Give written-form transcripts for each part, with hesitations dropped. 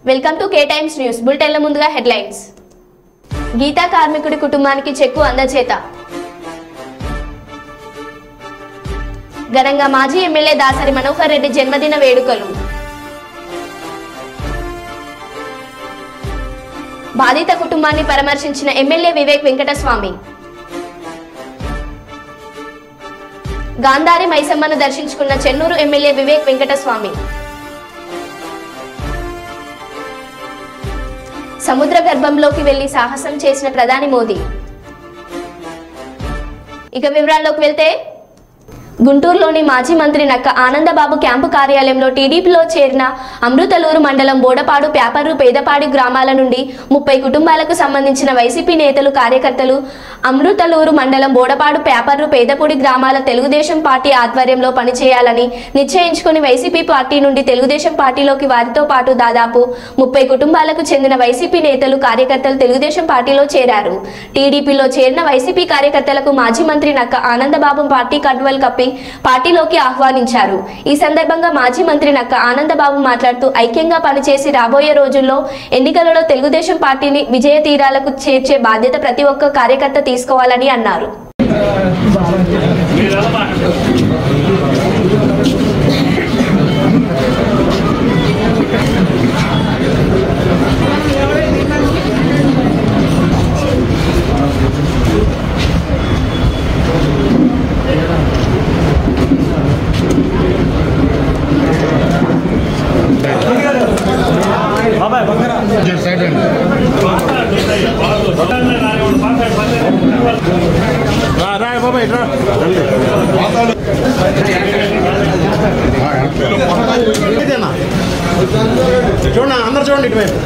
Welcome to K Times news బులెటిన్ల ముందుగా headlines. Gita కార్మికుడి కుటుంబానికి చెక్కు అందజేత. ఘనంగా మాజీ ఎమ్మెల్యే దాసరి మనోహర్ రెడ్డి జన్మదిన వేడుకలు. బాధిత కుటుంబాన్ని పరామర్శించిన ఎమ్మెల్యే వివేక్ వెంకటస్వామి. గాంధారి మైసమ్మను దర్శించుకున్న చెన్నూరు ఎమ్మెల్యే వివేక్ వెంకటస్వామి. సముద్ర గర్భంలోకి వెళ్లి సాహసం చేసిన ప్రధాని మోదీ. ఇక వివరాల్లోకి వెళ్తే గుంటూరులోని మాజీ మంత్రి నక్క ఆనందబాబు క్యాంపు కార్యాలయంలో టీడీపీలో చేరిన అమృతలూరు మండలం బోడపాడు, ప్యాపర్రు, పేదపాడి గ్రామాల నుండి 30 కుటుంబాలకు సంబంధించిన వైసీపీ నేతలు, కార్యకర్తలు అమృతలూరు మండలం బోడపాడు, ప్యాపర్రు, పేదపూడి గ్రామాల తెలుగుదేశం పార్టీ ఆధ్వర్యంలో పనిచేయాలని నిశ్చయించుకుని వైసీపీ పార్టీ నుండి తెలుగుదేశం పార్టీలోకి వారితో పాటు దాదాపు 30 కుటుంబాలకు చెందిన వైసీపీ నేతలు, కార్యకర్తలు తెలుగుదేశం పార్టీలో చేరారు. టీడీపీలో చేరిన వైసీపీ కార్యకర్తలకు మాజీ మంత్రి నక్క ఆనందబాబు పార్టీ కండువాలు కప్పి పార్టీలోకి ఆహ్వానించారు. ఈ సందర్భంగా మాజీ మంత్రి నక్క ఆనందబాబు మాట్లాడుతూ ఐక్యంగా పనిచేసి రాబోయే రోజుల్లో ఎన్నికలలో తెలుగుదేశం పార్టీని విజయ తీరాలకు చేర్చే బాధ్యత ప్రతి ఒక్క కార్యకర్త తీసుకోవాలని అన్నారు. చూడండి, అందరు చూడండి ఇటువైపు.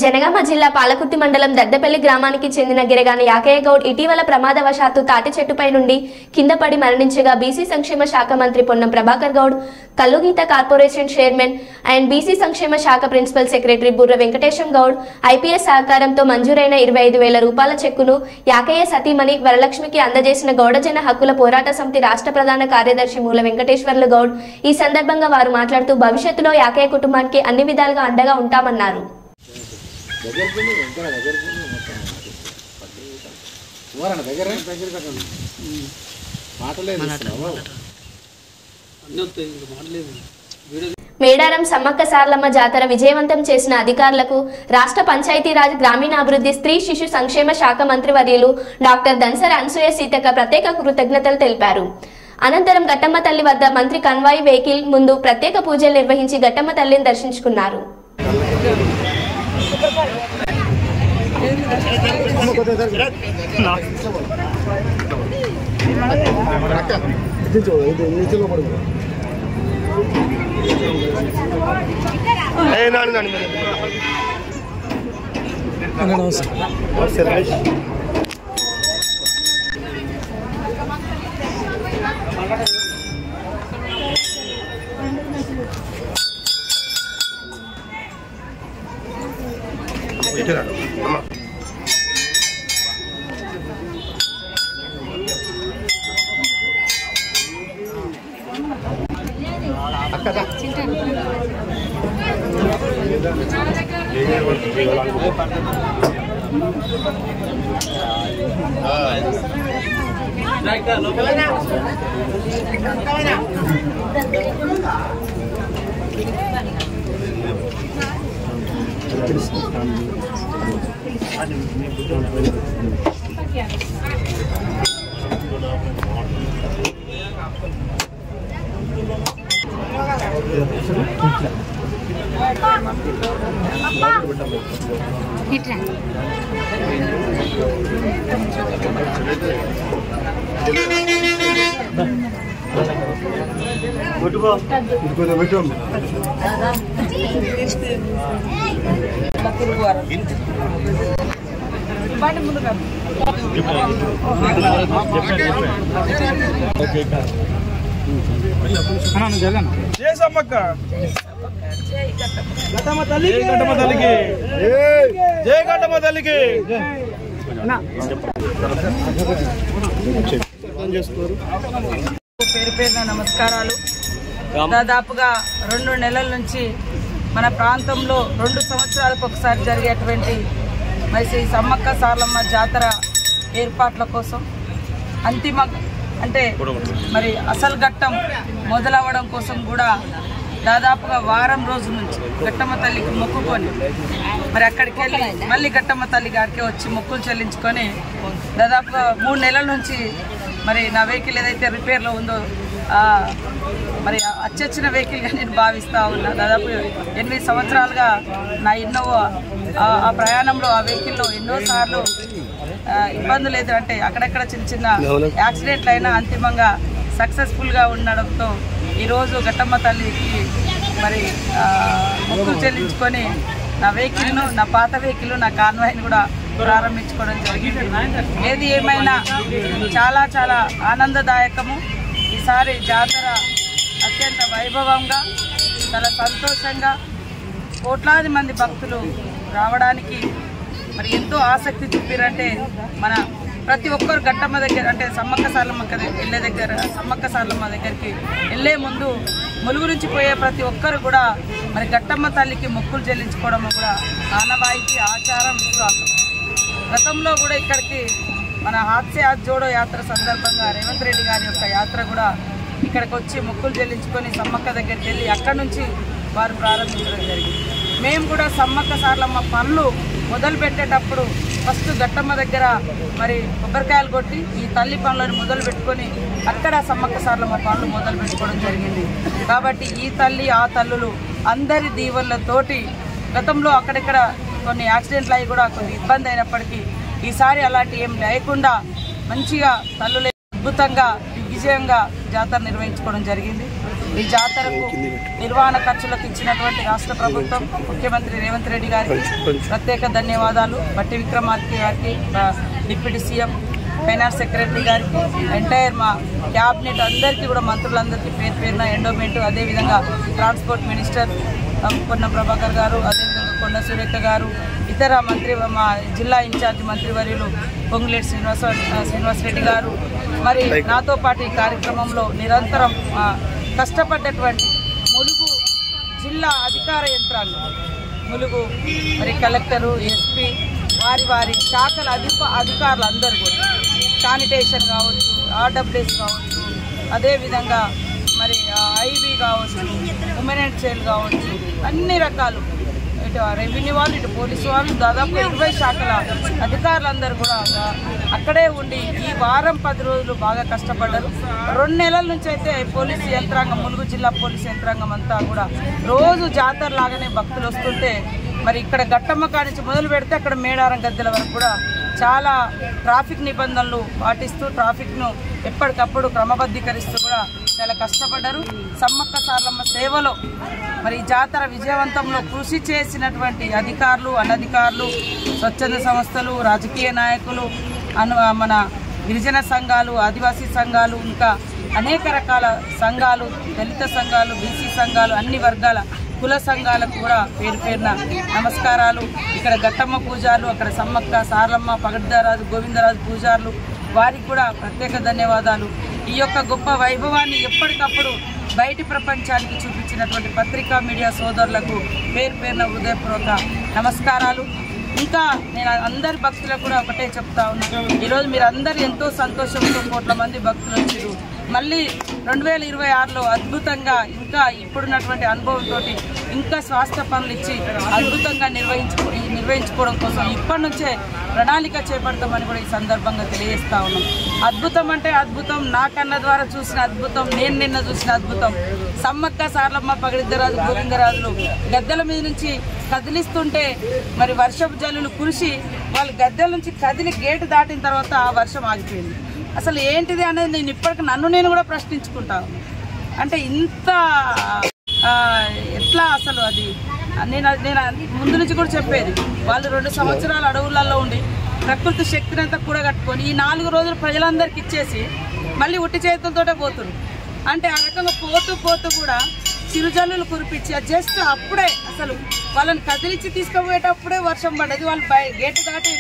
జనగామ జిల్లా పాలకుర్తి మండలం దద్దపల్లి గ్రామానికి చెందిన గిరగాని యాకయ్య గౌడ్ ఇటీవల ప్రమాదవశాత్తు తాటి చెట్టుపై నుండి కింద పడి మరణించగా బీసీ సంక్షేమ శాఖ మంత్రి పొన్నం ప్రభాకర్ గౌడ్, కల్లుగీత కార్పొరేషన్ చైర్మన్ అండ్ బీసీ సంక్షేమ శాఖ ప్రిన్సిపల్ సెక్రటరీ బుర్ర వెంకటేశం గౌడ్ ఐపీఎస్ సహకారంతో మంజూరైన 25,000 రూపాయల చెక్కును యాకయ్య సతీమణి వరలక్ష్మికి అందజేసిన గౌడజన హక్కుల పోరాట సమితి రాష్ట్ర ప్రధాన కార్యదర్శి మూల వెంకటేశ్వర్లు గౌడ్. ఈ సందర్భంగా వారు మాట్లాడుతూ భవిష్యత్తులో యాకయ్య కుటుంబానికి అన్ని విధాలుగా అండగా ఉంటామన్నారు. మేడారం సమ్మక్క సారలమ్మ జాతర విజయవంతం చేసిన అధికారులకు రాష్ట్ర పంచాయతీరాజ్, గ్రామీణాభివృద్ధి, స్త్రీ శిశు సంక్షేమ శాఖ మంత్రివర్యులు డాక్టర్ ధన్సర్ అనసూయ సీతక్క ప్రత్యేక కృతజ్ఞతలు తెలిపారు. అనంతరం గట్టమ్మ తల్లి వద్ద మంత్రి కన్వాయ్ వెహికల్ ముందు ప్రత్యేక పూజలు నిర్వహించి గట్టమ్మ తల్లిని దర్శించుకున్నారు. ఓకే జై సమ్మక్క ఘట్టమ్మ తల్లికి జై ఘట్టమ్మ తల్లికి పేరు పేరున నమస్కారాలు. దాదాపుగా 2 నెలల నుంచి మన ప్రాంతంలో 2 సంవత్సరాలకు ఒకసారి జరిగేటువంటి మరి శ్రీ సమ్మక్క సారలమ్మ జాతర ఏర్పాట్ల కోసం అంతిమ అంటే మరి అసలు ఘట్టం మొదలవ్వడం కోసం కూడా దాదాపుగా వారం రోజుల నుంచి ఘట్టమ్మ తల్లికి మొక్కుకొని మరి అక్కడికి వెళ్ళి మళ్ళీ ఘట్టమ్మ తల్లి గారికి వచ్చి మొక్కులు చెల్లించుకొని దాదాపుగా 3 నెలల నుంచి మరి నా వెహికల్ ఏదైతే రిపేర్లో ఉందో మరి అచ్చొచ్చిన వెహికల్గా నేను భావిస్తూ ఉన్నా. దాదాపు 8 సంవత్సరాలుగా నా ఇన్నోవా ఆ ప్రయాణంలో ఆ వెహికల్లో ఎన్నోసార్లు ఇబ్బందులు ఎదురంటే అక్కడక్కడ చిన్న చిన్న యాక్సిడెంట్లు అయినా అంతిమంగా సక్సెస్ఫుల్గా ఉండడంతో ఈరోజు ఘట్టమ్మ తల్లికి మరి మొక్కులు చెల్లించుకొని నా వెహికల్ను నా పాత వెహికల్ నా కాన్వాయ్ని కూడా ప్రారంభించుకోవడం జరిగింది. ఏది ఏమైనా చాలా చాలా ఆనందదాయకము. ఈసారి జాతర అత్యంత వైభవంగా చాలా సంతోషంగా కోట్లాది మంది భక్తులు రావడానికి మరి ఎంతో ఆసక్తి చూపిరంటే మన ప్రతి ఒక్కరు ఘట్టమ్మ దగ్గర అంటే సమ్మక్క సారలమ్మ సమ్మక్క సారలమ్మ దగ్గరికి వెళ్ళే ముందు ములుగు నుంచి పోయే ప్రతి ఒక్కరు కూడా మరి ఘట్టమ్మ తల్లికి మొక్కులు చెల్లించుకోవడం కూడా ఆనవాయితీ ఆచారం విశ్వాసం. గతంలో కూడా ఇక్కడికి మన హాత్సే హాత్ జోడో యాత్ర సందర్భంగా రేవంత్ రెడ్డి గారి యొక్క యాత్ర కూడా ఇక్కడికి వచ్చి మొక్కులు చెల్లించుకొని సమ్మక్క దగ్గరికి వెళ్ళి అక్కడి నుంచి వారు ప్రారంభించడం జరిగింది. మేము కూడా సమ్మక్క సారలమ్మ పనులు మొదలు పెట్టేటప్పుడు ఫస్ట్ ఘట్టమ్మ దగ్గర మరి కొబ్బరికాయలు కొట్టి ఈ తల్లి పనులను మొదలు పెట్టుకొని అక్కడ సమ్మక్క సారలమ్మ పనులు మొదలు పెట్టుకోవడం జరిగింది. కాబట్టి ఈ తల్లి ఆ తల్లులు అందరి దీవెనలతోటి గతంలో అక్కడెక్కడ కొన్ని యాక్సిడెంట్లు అయ్యి కూడా కొన్ని ఇబ్బంది అయినప్పటికీ ఈసారి అలాంటి ఏం లేకుండా మంచిగా తల్లులే అద్భుతంగా దిగ్విజయంగా జాతర నిర్వహించుకోవడం జరిగింది. ఈ జాతరకు నిర్వహణ ఖర్చులకు ఇచ్చినటువంటి రాష్ట్ర ప్రభుత్వం ముఖ్యమంత్రి రేవంత్ రెడ్డి గారికి ప్రత్యేక ధన్యవాదాలు. బట్టి విక్రమార్క గారికి, డిప్యూటీ సీఎం, ఫైనాన్స్ సెక్రటరీ గారికి, ఎంటైర్ మా క్యాబినెట్ అందరికీ కూడా మంత్రులందరికీ పేరు పేరున ఎండోమెంట్, అదేవిధంగా ట్రాన్స్పోర్ట్ మినిస్టర్ పొన్నం ప్రభాకర్ గారు, అదేవిధంగా కొండ సురేఖ గారు, ఇతర మా జిల్లా ఇన్ఛార్జి మంత్రివర్యులు పొంగులేటి శ్రీనివాసరెడ్డి గారు, మరి నాతో పాటు ఈ కార్యక్రమంలో నిరంతరం కష్టపడ్డటువంటి ములుగు జిల్లా అధికార యంత్రాంగం, ములుగు మరి కలెక్టరు, ఎస్పీ, వారి శాఖల అధికారులు అందరూ కూడా శానిటేషన్ కావచ్చు, ఆర్డబ్ల్యూఎస్ కావచ్చు, అదేవిధంగా మరి ఐబీ కావచ్చు, ఉమెన్ అండ్ చైల్డ్ కావచ్చు, అన్ని రకాలు ఇటు రెవెన్యూ వాళ్ళు ఇటు పోలీసు వాళ్ళు దాదాపు 20 శాఖల అధికారులందరూ కూడా అక్కడే ఉండి ఈ వారం 10 రోజులు బాగా కష్టపడ్డారు. 2 నెలల నుంచి అయితే పోలీసు యంత్రాంగం, ములుగు జిల్లా పోలీసు యంత్రాంగం అంతా కూడా రోజు జాతర లాగానే భక్తులు వస్తుంటే మరి ఇక్కడ ఘట్టమ్మ కాడి నుంచి మొదలు పెడితే అక్కడ మేడారం గద్దెల వరకు కూడా చాలా ట్రాఫిక్ నిబంధనలు పాటిస్తూ ట్రాఫిక్ను ఎప్పటికప్పుడు క్రమబద్ధీకరిస్తూ కూడా చాలా కష్టపడ్డారు. సమ్మక్క సారలమ్మ సేవలో మరి జాతర విజయవంతంలో కృషి చేసినటువంటి అధికారులు, అనధికారులు, స్వచ్ఛంద సంస్థలు, రాజకీయ నాయకులు, మన గిరిజన సంఘాలు, ఆదివాసీ సంఘాలు, ఇంకా అనేక రకాల సంఘాలు, దళిత సంఘాలు, బీసీ సంఘాలు, అన్ని వర్గాల కుల సంఘాలకు కూడా పేరు పేరున నమస్కారాలు. ఇక్కడ ఘట్టమ్మ పూజారులు, అక్కడ సమ్మక్క సారలమ్మ, పగడ్దారాజు, గోవిందరాజు పూజారులు, వారికి కూడా ప్రత్యేక ధన్యవాదాలు. ఈ యొక్క గొప్ప వైభవాన్ని ఎప్పటికప్పుడు బయటి ప్రపంచానికి చూపించినటువంటి పత్రికా మీడియా సోదరులకు పేరు పేరున హృదయపూర్వక నమస్కారాలు. ఇంకా నేను అందరి భక్తులకు కూడా ఒకటే చెప్తా ఉన్నాను, ఈరోజు మీరు అందరూ ఎంతో సంతోషంతో కోట్ల మంది భక్తులు వచ్చారు. మళ్ళీ 2026లో అద్భుతంగా ఇంకా ఇప్పుడున్నటువంటి అనుభవంతో ఇంకా స్వాస్థ్య పనులు ఇచ్చి అద్భుతంగా నిర్వహించుకోవడం కోసం ఇప్పటి నుంచే ప్రణాళిక చేపడతామని కూడా ఈ సందర్భంగా తెలియజేస్తా ఉన్నాం. అద్భుతం అంటే అద్భుతం, నా కన్న ద్వారా చూసిన అద్భుతం, నేను నిన్న చూసిన అద్భుతం. సమ్మక్క సారలమ్మ, పగడిద్దరాజు, గోవిందరాజులు గద్దెల మీద నుంచి కదిలిస్తుంటే మరి వర్షపు జల్లులు కురిసి వాళ్ళు గద్దెల నుంచి కదిలి గేటు దాటిన తర్వాత ఆ వర్షం ఆగిపోయింది. అసలు ఏంటిది అనేది నేను ఇప్పటికి నేను కూడా ప్రశ్నించుకుంటాను. అంటే ఇంత ఎట్లా అసలు అది నేను ముందు నుంచి కూడా చెప్పేది, వాళ్ళు 2 సంవత్సరాలు అడవులలో ఉండి ప్రకృతి శక్తిని అంతా కూడగట్టుకొని ఈ 4 రోజులు ప్రజలందరికీ ఇచ్చేసి మళ్ళీ ఉట్టి చేతులతోటే పోతున్నారు. అంటే ఆ రకంగా పోతూ పోతూ కూడా చిరుజల్లులు కురిపించి జస్ట్ అప్పుడే అసలు వాళ్ళని కదిలించి తీసుకుపోయేటప్పుడే వర్షం పడ్డది. వాళ్ళు గేటు దాటి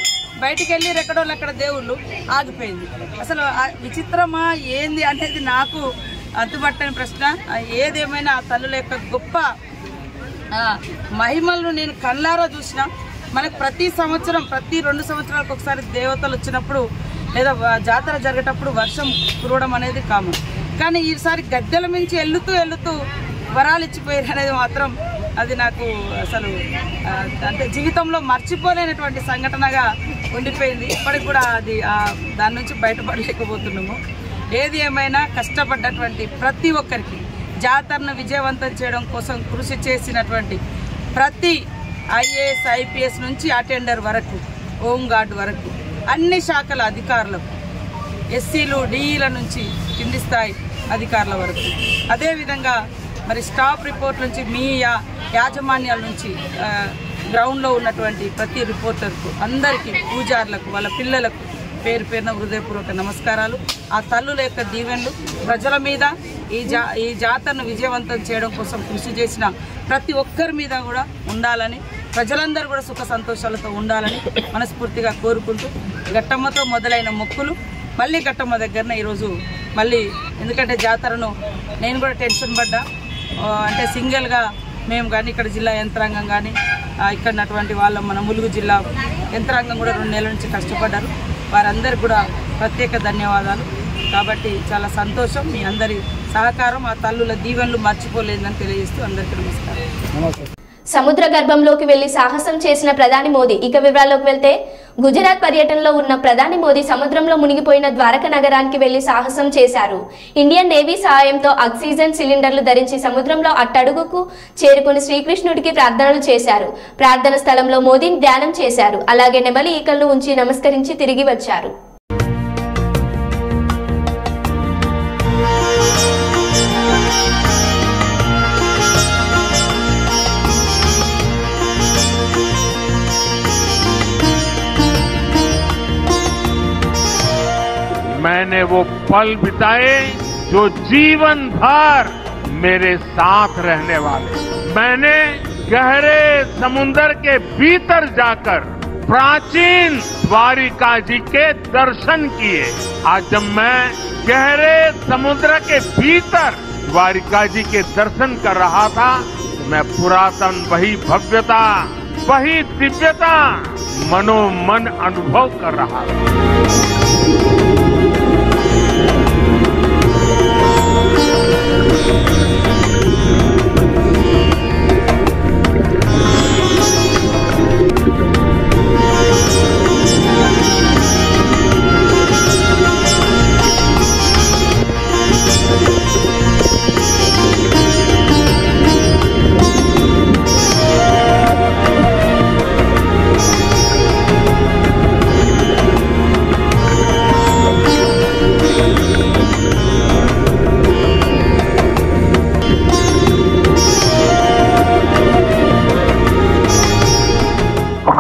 బయటికి వెళ్ళి ఎక్కడోళ్ళు అక్కడ దేవుళ్ళు ఆగిపోయింది. అసలు విచిత్రమా ఏంది అనేది నాకు అంతుపట్టని ప్రశ్న. ఏదేమైనా ఆ తల్లుల యొక్క గొప్ప మహిమలను నేను కళ్ళారా చూసిన. మనకు ప్రతి సంవత్సరం ప్రతి 2 సంవత్సరాలకు ఒకసారి దేవతలు వచ్చినప్పుడు లేదా జాతర జరిగేటప్పుడు వర్షం కురవడం అనేది కామన్. కానీ ఈసారి గద్దెల మించి వెళ్తూ వరాలు ఇచ్చిపోయారు అనేది మాత్రం అది నాకు అసలు అంటే జీవితంలో మర్చిపోలేనటువంటి సంఘటనగా ఉండిపోయింది. ఇప్పటికి కూడా అది దాని నుంచి బయటపడలేకపోతున్నాము. ఏది ఏమైనా కష్టపడ్డటువంటి ప్రతి ఒక్కరికి జాతరను విజయవంతం చేయడం కోసం కృషి చేసినటువంటి ప్రతి ఐఏఎస్ ఐపీఎస్ నుంచి అటెండర్ వరకు హోంగార్డ్ వరకు అన్ని శాఖల అధికారులకు ఎస్సీలు డిఈల నుంచి కింది స్థాయి అధికారుల వరకు అదేవిధంగా మరి స్టాఫ్ రిపోర్ట్ నుంచి మీ యాజమాన్యాల నుంచి గ్రౌండ్లో ఉన్నటువంటి ప్రతి రిపోర్టర్కు అందరికీ పూజారులకు వాళ్ళ పిల్లలకు పేరు పేరున హృదయపూర్వక నమస్కారాలు. ఆ తల్లుల యొక్క దీవెనలు ప్రజల మీద ఈ జాతరను విజయవంతం చేయడం కోసం కృషి చేసిన ప్రతి ఒక్కరి మీద కూడా ఉండాలని, ప్రజలందరూ కూడా సుఖ సంతోషాలతో ఉండాలని మనస్ఫూర్తిగా కోరుకుంటూ గట్టమ్మతో మొదలైన మొక్కులు మళ్ళీ గట్టమ్మ దగ్గరనే ఈరోజు మళ్ళీ, ఎందుకంటే జాతరను నేను కూడా టెన్షన్ పడ్డా. అంటే సింగిల్గా మేము కానీ ఇక్కడ జిల్లా యంత్రాంగం కానీ ఇక్కడ ఉన్నటువంటి వాళ్ళ మన ములుగు జిల్లా యంత్రాంగం కూడా 2 నెలల నుంచి కష్టపడ్డారు. వారందరికీ కూడా ప్రత్యేక ధన్యవాదాలు. కాబట్టి చాలా సంతోషం. మీ అందరి సహకారం ఆ తల్లుల దీవెనలు మర్చిపోలేదని తెలియజేస్తూ అందరికీ నమస్కారం. సముద్ర గర్భంలోకి వెళ్లి సాహసం చేసిన ప్రధాని మోదీ. ఇక వివరాల్లోకి వెళ్తే గుజరాత్ పర్యటనలో ఉన్న ప్రధాని మోదీ సముద్రంలో మునిగిపోయిన ద్వారక నగరానికి వెళ్లి సాహసం చేశారు. ఇండియన్ నేవీ సహాయంతో ఆక్సిజన్ సిలిండర్లు ధరించి సముద్రంలో అట్టడుగుకు చేరుకుని శ్రీకృష్ణుడికి ప్రార్థనలు చేశారు. ప్రార్థన స్థలంలో మోదీ ధ్యానం చేశారు. అలాగే నెమలి ఈకలను ఉంచి నమస్కరించి తిరిగి వచ్చారు. मैंने वो पल बिताए जो जीवन भर मेरे साथ रहने वाले। मैंने गहरे समुद्र के भीतर जाकर प्राचीन द्वारिका जी के दर्शन किए। आज जब मैं गहरे समुद्र के भीतर द्वारिका जी के दर्शन कर रहा था तो मैं पुरातन वही भव्यता, वही दिव्यता मनोमन अनुभव कर रहा था।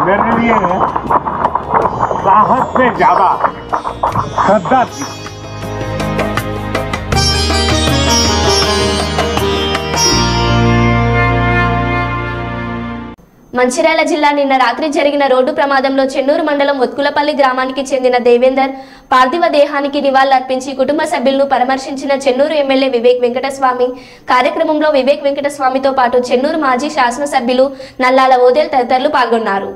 मेरे लिए साहस से ज्यादा श्रद्धा थी। మంచిర్యాల జిల్లా నిన్న రాత్రి జరిగిన రోడ్డు ప్రమాదంలో చెన్నూరు మండలం ఒత్కులపల్లి గ్రామానికి చెందిన దేవేందర్ పార్థివ దేహానికి నివాళులర్పించి కుటుంబ సభ్యులను పరామర్శించిన చెన్నూరు ఎమ్మెల్యే వివేక్ వెంకటస్వామి. కార్యక్రమంలో వివేక్ వెంకటస్వామితో పాటు చెన్నూరు మాజీ శాసనసభ్యులు నల్లాల ఓదేల్ తదితరులు పాల్గొన్నారు.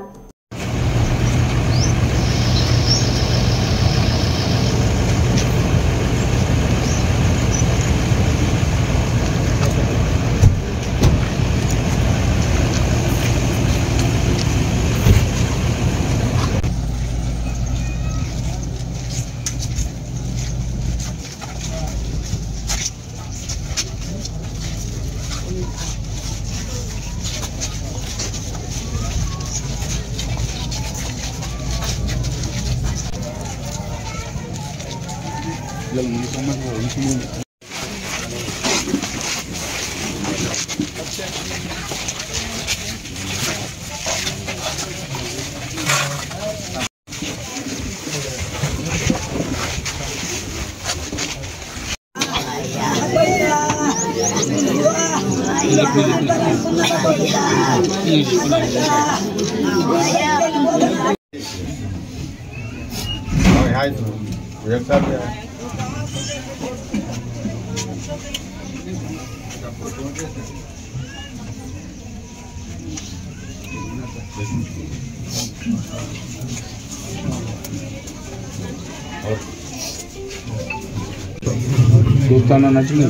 చూస్తాను నచ్చింది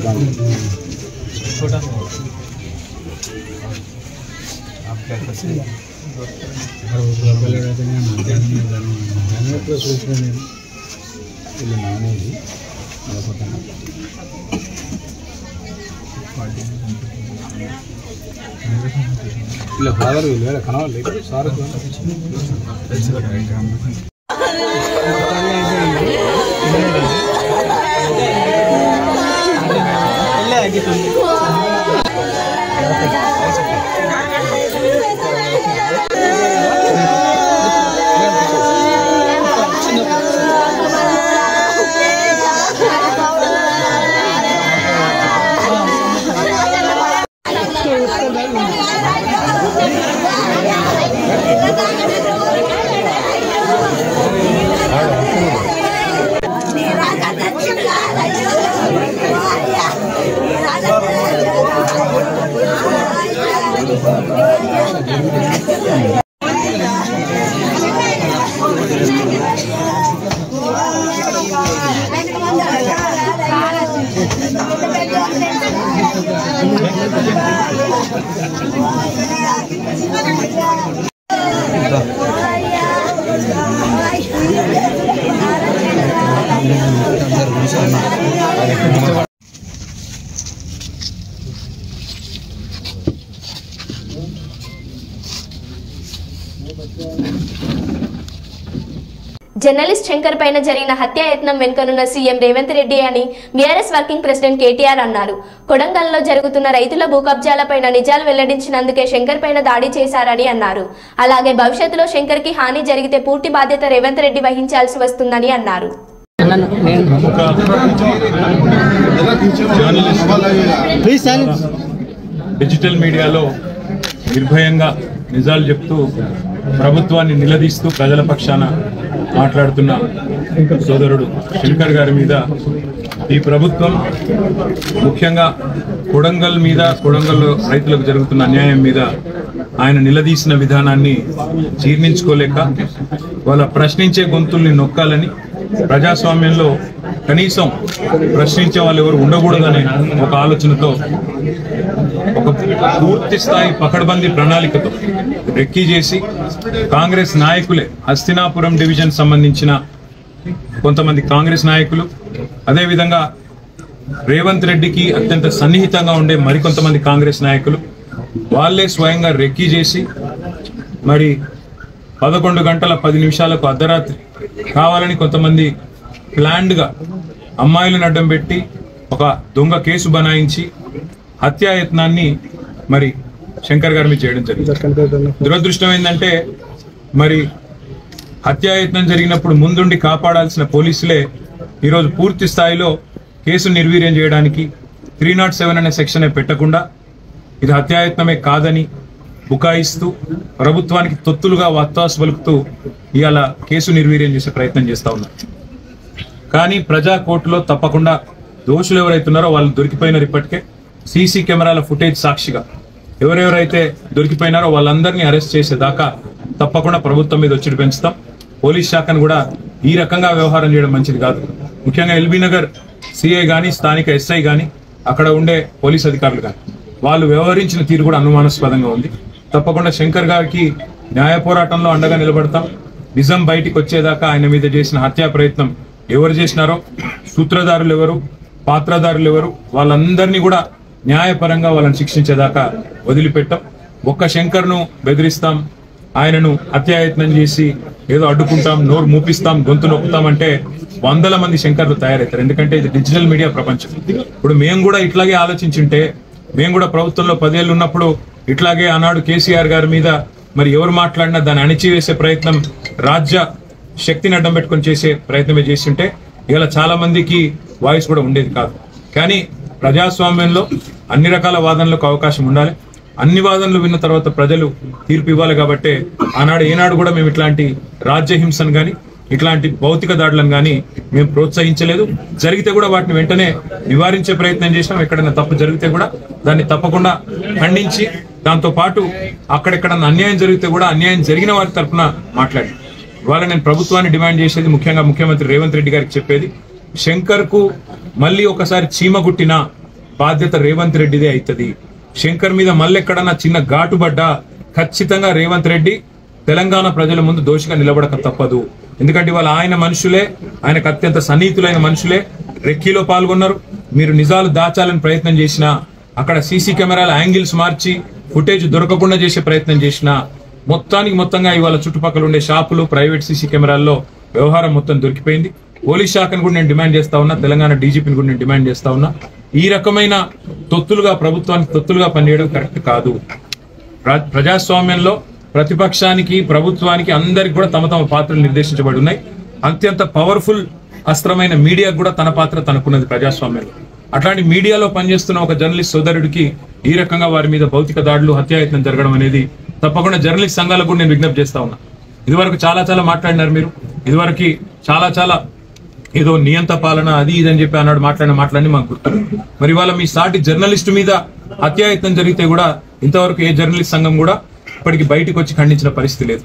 छोटा आप क्या करते हैं पहले रहते हैं मध्याह्न प्लस उसमें ಇಲ್ಲಿ ನಾನೇ ಇಲ್ಲಿ ನೋಡ್ಕೊತಾನೆ ಇಲ್ಲ ಫಾದರ್ ಇಲ್ಲ ಕಣವಲ್ಲ ಸಾರು ಇಲ್ಲೇ ಆಗಿತ್ತು జర్నలిస్ట్ శంకర్ పైన జరిగిన హత్యాయత్నం వెనుకనున్న సీఎం రేవంత్ రెడ్డి అని బీఆర్ఎస్ వర్కింగ్ ప్రెసిడెంట్ కేటీఆర్ అన్నారు. కొడంగల్లో జరుగుతున్న రైతుల భూ కబ్జాలపైన నిజాలు వెల్లడించినందుకే శంకర్ పైన దాడి చేశారని అన్నారు. అలాగే భవిష్యత్తులో శంకర్ కి హాని జరిగితే పూర్తి బాధ్యత రేవంత్ రెడ్డి వహించాల్సి వస్తుందని అన్నారు. డిజిటల్ మీడియాలో నిర్భయంగా నిజాలు చెప్తూ ప్రభుత్వాన్ని నిలదీస్తూ ప్రజల పక్షాన మాట్లాడుతున్న సోదరుడు శంకర్ గారి మీద ఈ ప్రభుత్వం ముఖ్యంగా కొడంగల్లో రైతులకు జరుగుతున్న అన్యాయం మీద ఆయన నిలదీసిన విధానాన్ని జీర్ణించుకోలేక వాళ్ళ ప్రశ్నించే గొంతుల్ని నొక్కాలని, ప్రజాస్వామ్యంలో కనీసం ప్రశ్నించే వాళ్ళు ఎవరు ఉండకూడదనే ఒక ఆలోచనతో ఒక పూర్తి స్థాయి పకడ్బందీ ప్రణాళికతో రెక్కీ చేసి కాంగ్రెస్ నాయకులే, హస్తినాపురం డివిజన్ సంబంధించిన కొంతమంది కాంగ్రెస్ నాయకులు, అదేవిధంగా రేవంత్ రెడ్డికి అత్యంత సన్నిహితంగా ఉండే మరికొంతమంది కాంగ్రెస్ నాయకులు వాళ్ళే స్వయంగా రెక్కీ చేసి మరి 11 గంటల 10 నిమిషాలకు అర్ధరాత్రి కావాలని కొంతమంది ప్లాన్డ్గా అమ్మాయిలను అడ్డం పెట్టి ఒక దొంగ కేసు బనాయించి హత్యాయత్నాన్ని మరి శంకర్ గారి మీద చేయడం జరిగింది. దురదృష్టం ఏంటంటే మరి హత్యాయత్నం జరిగినప్పుడు ముందుండి కాపాడాల్సిన పోలీసులే ఈరోజు పూర్తి స్థాయిలో కేసు నిర్వీర్యం చేయడానికి 307 అనే సెక్షనే పెట్టకుండా ఇది హత్యాయత్నమే కాదని బుకాయిస్తూ ప్రభుత్వానికి తొత్తులుగా వత్తాసు పలుకుతూ ఇవాళ కేసు నిర్వీర్యం చేసే ప్రయత్నం చేస్తా ఉన్నారు. కానీ ప్రజా కోర్టులో తప్పకుండా దోషులు ఎవరైతున్నారో వాళ్ళు దొరికిపోయినారు. ఇప్పటికే సీసీ కెమెరాల ఫుటేజ్ సాక్షిగా ఎవరెవరైతే దొరికిపోయినారో వాళ్ళందరినీ అరెస్ట్ చేసేదాకా తప్పకుండా ప్రభుత్వం మీద ఒత్తిడి పెంచుతాం. పోలీస్ శాఖను కూడా ఈ రకంగా వ్యవహారం చేయడం మంచిది కాదు. ముఖ్యంగా ఎల్బీ నగర్ సిఐ కానీ స్థానిక ఎస్ఐ కానీ అక్కడ ఉండే పోలీస్ అధికారులు కానీ వాళ్ళు వ్యవహరించిన తీరు కూడా అనుమానాస్పదంగా ఉంది. తప్పకుండా శంకర్ గారికి న్యాయ పోరాటంలో అండగా నిలబడతాం. నిజం బయటికి వచ్చేదాకా ఆయన మీద చేసిన హత్యా ప్రయత్నం ఎవరు చేసినారో, సూత్రధారులు ఎవరు, పాత్రధారులు ఎవరు, వాళ్ళందరినీ కూడా న్యాయపరంగా వాళ్ళని శిక్షించేదాకా వదిలిపెట్టాం. ఒక్క శంకర్ను బెదిరిస్తాం, ఆయనను హత్యాయత్నం చేసి ఏదో అడ్డుకుంటాం, నోరు మూపిస్తాం, గొంతు నొక్కుతామంటే 100 మంది శంకర్లు తయారవుతారు. ఎందుకంటే ఇది డిజిటల్ మీడియా ప్రపంచం. ఇప్పుడు మేము కూడా ఇట్లాగే ఆలోచించుంటే, మేము కూడా ప్రభుత్వంలో 10 ఏళ్ళు ఉన్నప్పుడు ఇట్లాగే ఆనాడు కేసీఆర్ గారి మీద మరి ఎవరు మాట్లాడినా దాన్ని అణిచివేసే ప్రయత్నం, రాజ్య శక్తిని అడ్డం పెట్టుకొని చేసే ప్రయత్నమే చేస్తుంటే ఇలా చాలా మందికి వాయిస్ కూడా ఉండేది కాదు. కానీ ప్రజాస్వామ్యంలో అన్ని రకాల వాదనలకు అవకాశం ఉండాలి. అన్ని వాదనలు విన్న తర్వాత ప్రజలు తీర్పు ఇవ్వాలి. కాబట్టి ఆనాడు ఏనాడు కూడా మేము ఇట్లాంటి రాజ్యహింసను కానీ ఇట్లాంటి భౌతిక దాడులను కానీ మేము ప్రోత్సహించలేదు. జరిగితే కూడా వాటిని వెంటనే నివారించే ప్రయత్నం చేసినాం. ఎక్కడైనా తప్పు జరిగితే కూడా దాన్ని తప్పకుండా ఖండించి దాంతో పాటు అక్కడెక్కడన్నా అన్యాయం జరిగితే కూడా అన్యాయం జరిగిన వారి తరఫున మాట్లాడి ఇవాళ నేను ప్రభుత్వాన్ని డిమాండ్ చేసేది, ముఖ్యంగా ముఖ్యమంత్రి రేవంత్ రెడ్డి గారికి చెప్పేది, శంకర్ కు మళ్ళీ ఒకసారి చీమ గుట్టిన బాధ్యత రేవంత్ రెడ్డిదే అవుతుంది. శంకర్ మీద మళ్ళీ ఎక్కడన్నా చిన్న ఘాటుబడ్డా ఖచ్చితంగా రేవంత్ రెడ్డి తెలంగాణ ప్రజల ముందు దోషిగా నిలబడక తప్పదు. ఎందుకంటే ఇవాళ ఆయన మనుషులే, ఆయనకు అత్యంత సన్నిహితులైన మనుషులే రెక్కీలో పాల్గొన్నారు. మీరు నిజాలు దాచాలని ప్రయత్నం చేసినా, అక్కడ సీసీ కెమెరాల యాంగిల్స్ మార్చి ఫుటేజ్ దొరకకుండా చేసే ప్రయత్నం చేసినా, మొత్తంగా ఇవాళ చుట్టుపక్కల ఉండే షాపులు, ప్రైవేట్ సీసీ కెమెరాల్లో వ్యవహారం మొత్తం దొరికిపోయింది. పోలీస్ శాఖను కూడా నేను డిమాండ్ చేస్తా ఉన్నా, తెలంగాణ డీజీపీని కూడా నేను డిమాండ్ చేస్తా ఉన్నా. ఈ రకమైన తొత్తులుగా ప్రభుత్వానికి తొత్తులుగా పనిచేయడం కరెక్ట్ కాదు. ప్రజాస్వామ్యంలో ప్రతిపక్షానికి ప్రభుత్వానికి అందరికి కూడా తమ తమ పాత్రలు నిర్దేశించబడి ఉన్నాయి. అత్యంత పవర్ఫుల్ అస్త్రమైన మీడియాకు కూడా తన పాత్ర తనకున్నది ప్రజాస్వామ్యంలో. అట్లాంటి మీడియాలో పనిచేస్తున్న ఒక జర్నలిస్ట్ సోదరుడికి ఈ రకంగా వారి మీద భౌతిక దాడులు, హత్యాయత్నం జరగడం అనేది తప్పకుండా జర్నలిస్ట్ సంఘాలకు కూడా నేను విజ్ఞప్తి చేస్తా ఉన్నా. ఇదివరకు చాలా మాట్లాడినారు మీరు. ఇదివరకు చాలా ఏదో నియంత పాలన అది ఇదని చెప్పి అన్నాడు మాట్లాడి మాకు గుర్తు. మరి ఇవాళ మీ సాటి జర్నలిస్టు మీద హత్యాయత్నం జరిగితే కూడా ఇంతవరకు ఏ జర్నలిస్ట్ సంఘం కూడా ఇప్పటికి బయటకు వచ్చి ఖండించిన పరిస్థితి లేదు.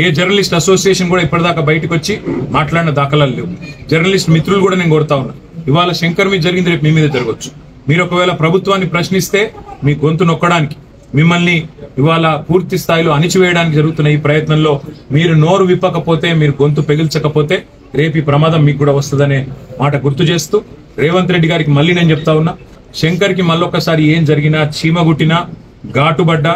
ఏ జర్నలిస్ట్ అసోసియేషన్ కూడా ఇప్పటిదాకా బయటకు వచ్చి మాట్లాడిన దాఖలాలు లేవు. జర్నలిస్ట్ మిత్రులు కూడా నేను కోరుతా ఉన్నా, ఇవాళ శంకర్ మీద జరిగింది రేపు మీ మీద జరగవచ్చు. మీరు ఒకవేళ ప్రభుత్వాన్ని ప్రశ్నిస్తే మీ గొంతు నొక్కడానికి, మిమ్మల్ని ఇవాళ పూర్తి స్థాయిలో అణిచివేయడానికి జరుగుతున్న ఈ ప్రయత్నంలో మీరు నోరు విప్పకపోతే, మీరు గొంతు పెగిల్చకపోతే రేపు ఈ ప్రమాదం మీకు కూడా వస్తుందనే మాట గుర్తు చేస్తూ రేవంత్ రెడ్డి గారికి మళ్ళీ నేను చెప్తా ఉన్నా, శంకర్కి మళ్ళొక్కసారి ఏం జరిగినా, చీమగుట్టినా, ఘాటుబడ్డా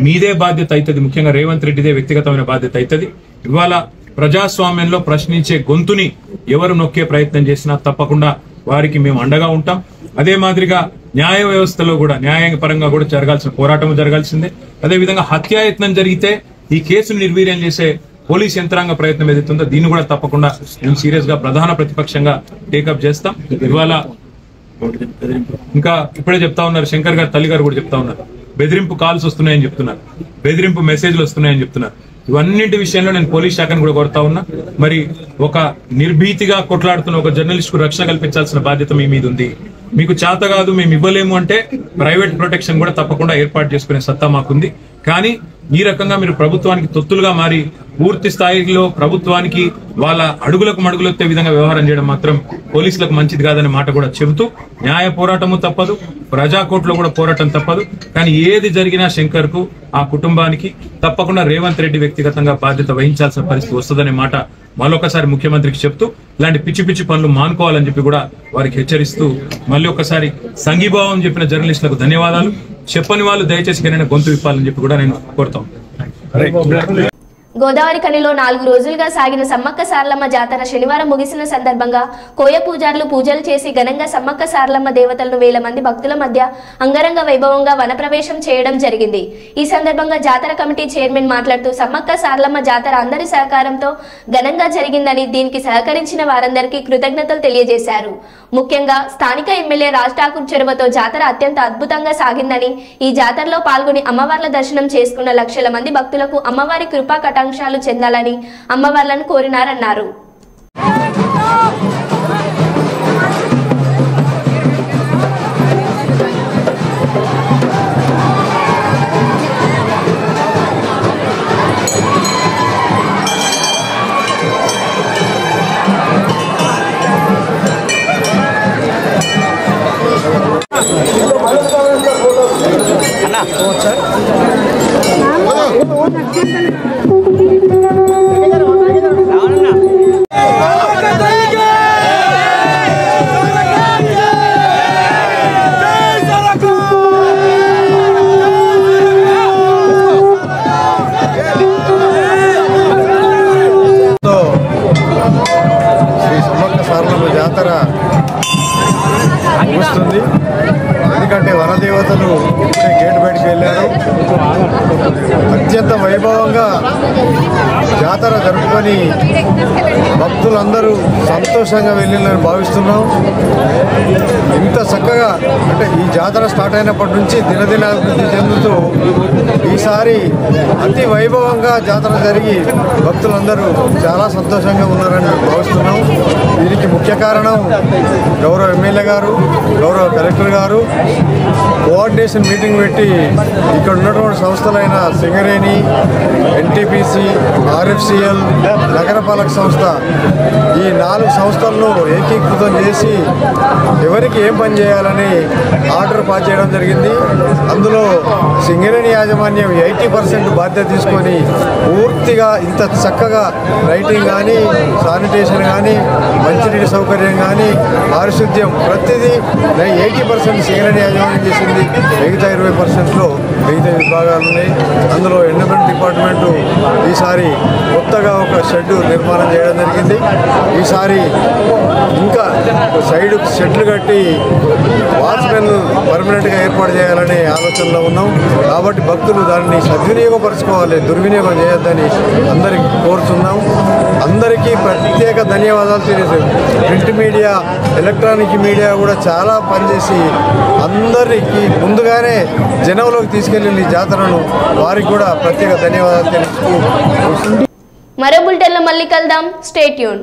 మీదే బాధ్యత అవుతుంది. ముఖ్యంగా రేవంత్ రెడ్డిదే వ్యక్తిగతమైన బాధ్యత అవుతుంది. ఇవాళ ప్రజాస్వామ్యంలో ప్రశ్నించే గొంతుని ఎవరు నొక్కే ప్రయత్నం చేసినా తప్పకుండా వారికి మేము అండగా ఉంటాం. అదే మాదిరిగా న్యాయ వ్యవస్థలో కూడా న్యాయపరంగా కూడా జరగాల్సిన పోరాటం జరగాల్సిందే. అదేవిధంగా హత్యాయత్నం జరిగితే ఈ కేసును నిర్వీర్యం చేసే పోలీస్ యంత్రాంగ ప్రయత్నం ఏదైతుందో దీన్ని కూడా తప్పకుండా మేము సీరియస్ గా ప్రధాన ప్రతిపక్షంగా టేకప్ చేస్తాం. ఇవాళ ఇంకా ఇప్పుడే చెప్తా ఉన్నారు, శంకర్ గారు తల్లి గారు కూడా చెప్తా ఉన్నారు, బెదిరింపు కాల్స్ వస్తున్నాయని చెప్తున్నారు, బెదిరింపు మెసేజ్లు వస్తున్నాయని చెప్తున్నారు. ఇవన్నింటి విషయంలో నేను పోలీస్ శాఖను కూడా కోరుతా ఉన్నా. మరి ఒక నిర్భీతిగా కొట్లాడుతున్న ఒక జర్నలిస్ట్ కు రక్షణ కల్పించాల్సిన బాధ్యత మీ మీద ఉంది. మీకు చేత కాదు, మేము ఇవ్వలేము అంటే ప్రైవేట్ ప్రొటెక్షన్ కూడా తప్పకుండా ఏర్పాటు చేసుకునే సత్తా మాకుంది. కానీ ఈ రకంగా మీరు ప్రభుత్వానికి తొత్తులుగా మారి పూర్తి స్థాయిలో ప్రభుత్వానికి వాళ్ళ అడుగులకు మడుగులొత్తే విధంగా వ్యవహారం చేయడం మాత్రం పోలీసులకు మంచిది కాదనే మాట కూడా చెబుతూ, న్యాయ పోరాటము తప్పదు, ప్రజాకోర్టులో కూడా పోరాటం తప్పదు. కానీ ఏది జరిగినా శంకర్ కు, ఆ కుటుంబానికి తప్పకుండా రేవంత్ రెడ్డి వ్యక్తిగతంగా బాధ్యత వహించాల్సిన పరిస్థితి వస్తుందనే మాట మళ్ళొకసారి ముఖ్యమంత్రికి చెప్తూ, ఇలాంటి పిచ్చి పనులు మానుకోవాలని చెప్పి కూడా వారికి హెచ్చరిస్తూ, మళ్ళీ ఒకసారి సంఘీభావం చెప్పిన జర్నలిస్టులకు ధన్యవాదాలు. చెప్పని వాళ్ళు దయచేసి కనైనా గొంతు విప్పాలని చెప్పి కూడా నేను కోరుతాం. గోదావరి కనిలో 4 రోజులుగా సాగిన సమ్మక్క సారలమ్మ జాతర శనివారం ముగిసిన సందర్భంగా కోయ పూజారులు పూజలు చేసి ఘనంగా సమ్మక్క సారలమ్మ దేవతలను వేల మంది భక్తుల మధ్య అంగరంగ వైభవంగా వనప్రవేశం చేయడం జరిగింది. ఈ సందర్భంగా జాతర కమిటీ చైర్మన్ మాట్లాడుతూ సమ్మక్క సారలమ్మ జాతర అందరి సహకారంతో ఘనంగా జరిగిందని, దీనికి సహకరించిన వారందరికీ కృతజ్ఞతలు తెలియజేశారు. ముఖ్యంగా స్థానిక ఎమ్మెల్యే రాజ్ ఠాకూర్ చొరవతో జాతర అత్యంత అద్భుతంగా సాగిందని, ఈ జాతరలో పాల్గొని అమ్మవార్ల దర్శనం చేసుకున్న లక్షల మంది భక్తులకు అమ్మవారి కృపా కటాక్షాలు చెందాలని అమ్మవార్లను కోరినారన్నారు. జాతర ముగుస్తుంది. ఎందుకంటే వనదేవ దేవతలు ఇప్పుడే గేట్ బయటికి వెళ్ళారు. అత్యంత వైభవంగా జాతర జరుపుకొని భక్తులందరూ సంతోషంగా వెళ్ళాలని భావిస్తున్నాం. ఇంత చక్కగా అంటే ఈ జాతర స్టార్ట్ అయినప్పటి నుంచి దినదిన అభివృద్ధి చెందుతూ ఈసారి అతి వైభవంగా జాతర జరిగి భక్తులందరూ చాలా సంతోషంగా ఉన్నారని భావిస్తున్నాం. దీనికి ముఖ్య కారణం గౌరవ ఎమ్మెల్యే గారు, గౌరవ కలెక్టర్ గారు కోఆర్డినేషన్ మీటింగ్ పెట్టి ఇక్కడ ఉన్నటువంటి సంస్థలైన సింగరేణి, ఎన్టీపీసీ, ఆర్ఎఫ్సిఎల్, నగరపాలక సంస్థ ఈ 4 సంస్థలను ఏకీకృతం చేసి ఎవరికి ఏం పని చేయాలని ఆర్డర్ పాస్ చేయడం జరిగింది. అందులో సింగరేణి యాజమాన్యం 80% బాధ్యత తీసుకొని పూర్తిగా ఇంత చక్కగా లైటింగ్ కానీ, శానిటేషన్ కానీ, మంచినీటి సౌకర్యం కానీ, పారిశుద్ధ్యం ప్రతిదీ 80% సింగరేణి యాజమాన్యం చేసింది. మిగతా 20%లో మిగతా విభాగాలు ఉన్నాయి. అందులో ఎన్విరాన్మెంట్ డిపార్ట్మెంటు ఈసారి కొత్తగా ఒక షెడ్ నిర్మాణం చేయడం జరిగింది. ఈసారి ఇంకా సైడ్ షెడ్లు కట్టి వాచ్మెన్ పర్మనెంట్గా ఏర్పాటు చేయాలనే ఆలోచనలో ఉన్నాం. కాబట్టి భక్తులు దాన్ని సద్వినియోగపరచుకోవాలి, దుర్వినియోగం చేయొద్దని అందరికీ కోరుతున్నాం. అందరికీ ప్రత్యేక ధన్యవాదాలు తెలియజేస్తాం. ప్రింట్ మీడియా, ఎలక్ట్రానిక్ మీడియా కూడా చాలా పనిచేసి అందరికీ ముందుగానే జనంలోకి తీసుకెళ్లి జాతరను వారికి కూడా ప్రత్యేక ధన్యవాదాలు తెలుస్తూ మరో బులెటిన్లో మళ్ళీ కలుద్దాం. Stay tune.